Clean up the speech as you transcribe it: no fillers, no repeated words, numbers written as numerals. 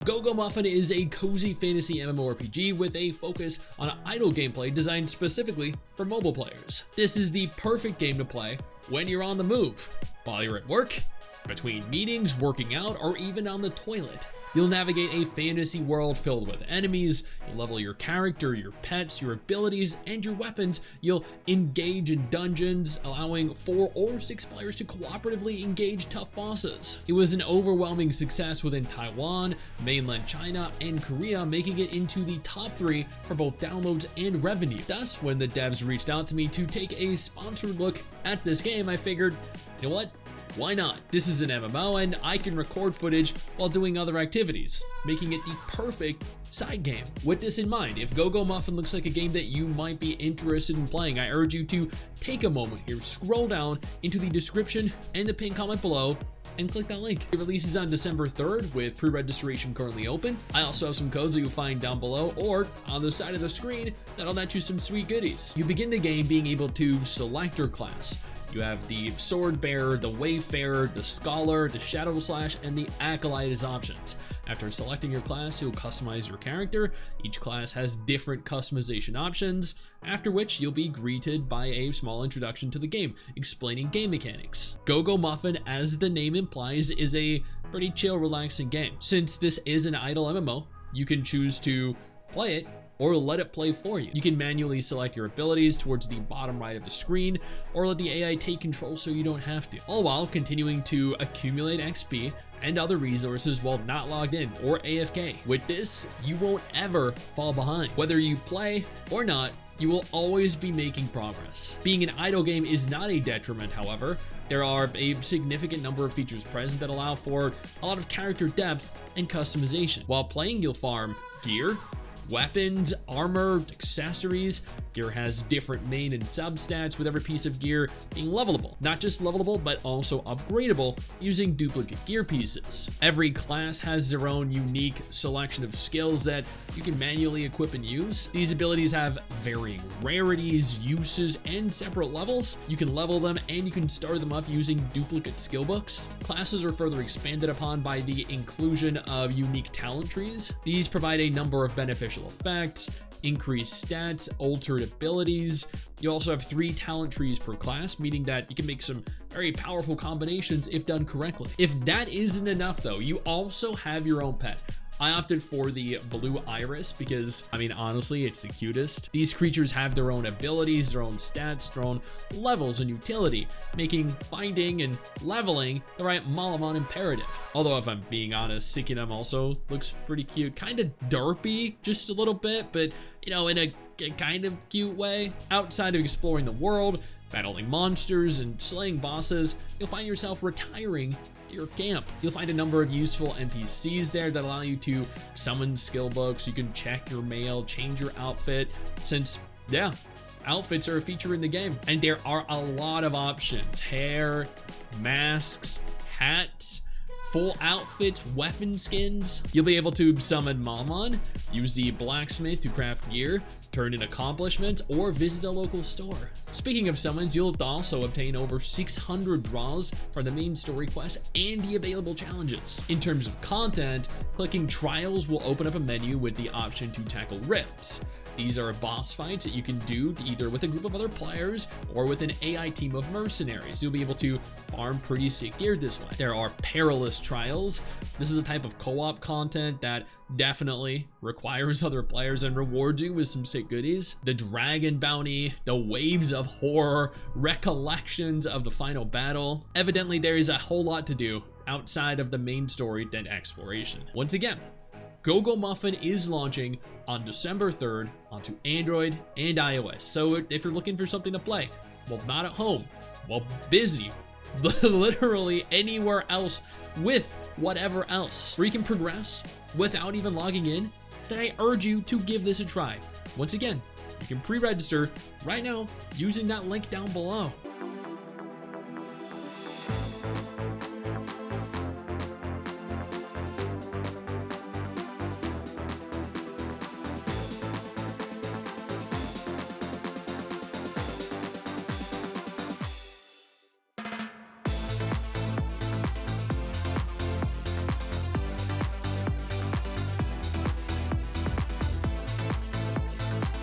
Go Go Muffin is a cozy fantasy MMORPG with a focus on idle gameplay designed specifically for mobile players. This is the perfect game to play when you're on the move, while you're at work, between meetings, working out, or even on the toilet. You'll navigate a fantasy world filled with enemies, you'll level your character, your pets, your abilities, and your weapons. You'll engage in dungeons, allowing 4 or 6 players to cooperatively engage tough bosses. It was an overwhelming success within Taiwan, mainland China, and Korea, making it into the top 3 for both downloads and revenue. Thus, when the devs reached out to me to take a sponsored look at this game, I figured, you know what? Why not? This is an MMO and I can record footage while doing other activities, making it the perfect side game. With this in mind, if Go Go Muffin looks like a game that you might be interested in playing, I urge you to take a moment here, scroll down into the description and the pinned comment below, and click that link. It releases on December 3rd with pre-registration currently open. I also have some codes that you'll find down below or on the side of the screen that'll net you some sweet goodies. You begin the game being able to select your class. You have the Sword Bearer, the Wayfarer, the Scholar, the Shadow Slash, and the Acolyte as options. After selecting your class, you'll customize your character. Each class has different customization options, after which you'll be greeted by a small introduction to the game, explaining game mechanics. Go Go Muffin, as the name implies, is a pretty chill, relaxing game. Since this is an idle MMO, you can choose to play it or let it play for you. You can manually select your abilities towards the bottom right of the screen, or let the AI take control so you don't have to, all while continuing to accumulate XP and other resources while not logged in or AFK. With this, you won't ever fall behind. Whether you play or not, you will always be making progress. Being an idle game is not a detriment, however. There are a significant number of features present that allow for a lot of character depth and customization. While playing, you'll farm gear, weapons, armor, accessories. Gear has different main and substats, with every piece of gear being levelable. Not just levelable, but also upgradable using duplicate gear pieces. Every class has their own unique selection of skills that you can manually equip and use. These abilities have varying rarities, uses, and separate levels. You can level them and you can start them up using duplicate skill books. Classes are further expanded upon by the inclusion of unique talent trees. These provide a number of beneficial effects, increased stats, altered abilities. You also have 3 talent trees per class, meaning that you can make some very powerful combinations if done correctly. If that isn't enough though, you also have your own pet. I opted for the blue iris because, I mean, honestly, it's the cutest. These creatures have their own abilities, their own stats, their own levels and utility, making finding and leveling the right Malamon imperative. Although, if I'm being honest, Sikinum also looks pretty cute. Kind of derpy, just a little bit, but, you know, in a kind of cute way. Outside of exploring the world, battling monsters, and slaying bosses, you'll find yourself retiring your camp. You'll find a number of useful NPCs there that allow you to summon skill books. You can check your mail, change your outfit, since, yeah, outfits are a feature in the game. And there are a lot of options: hair, masks, hats, full outfits, weapon skins. You'll be able to summon Malamon, use the blacksmith to craft gear, turn in accomplishments, or visit a local store. Speaking of summons, you'll also obtain over 600 draws from the main story quests and the available challenges. In terms of content, clicking trials will open up a menu with the option to tackle rifts. These are boss fights that you can do either with a group of other players or with an AI team of mercenaries. You'll be able to farm pretty sick gear this way. There are perilous trials. This is a type of co-op content that definitely requires other players and rewards you with some sick goodies. The dragon bounty, the waves of horror, recollections of the final battle. Evidently, there is a whole lot to do outside of the main story and exploration. Once again, Go Go Muffin is launching on December 3rd onto Android and iOS. So if you're looking for something to play, well, not at home, well, busy, literally anywhere else with whatever else, where you can progress without even logging in, then I urge you to give this a try. Once again, you can pre-register right now using that link down below.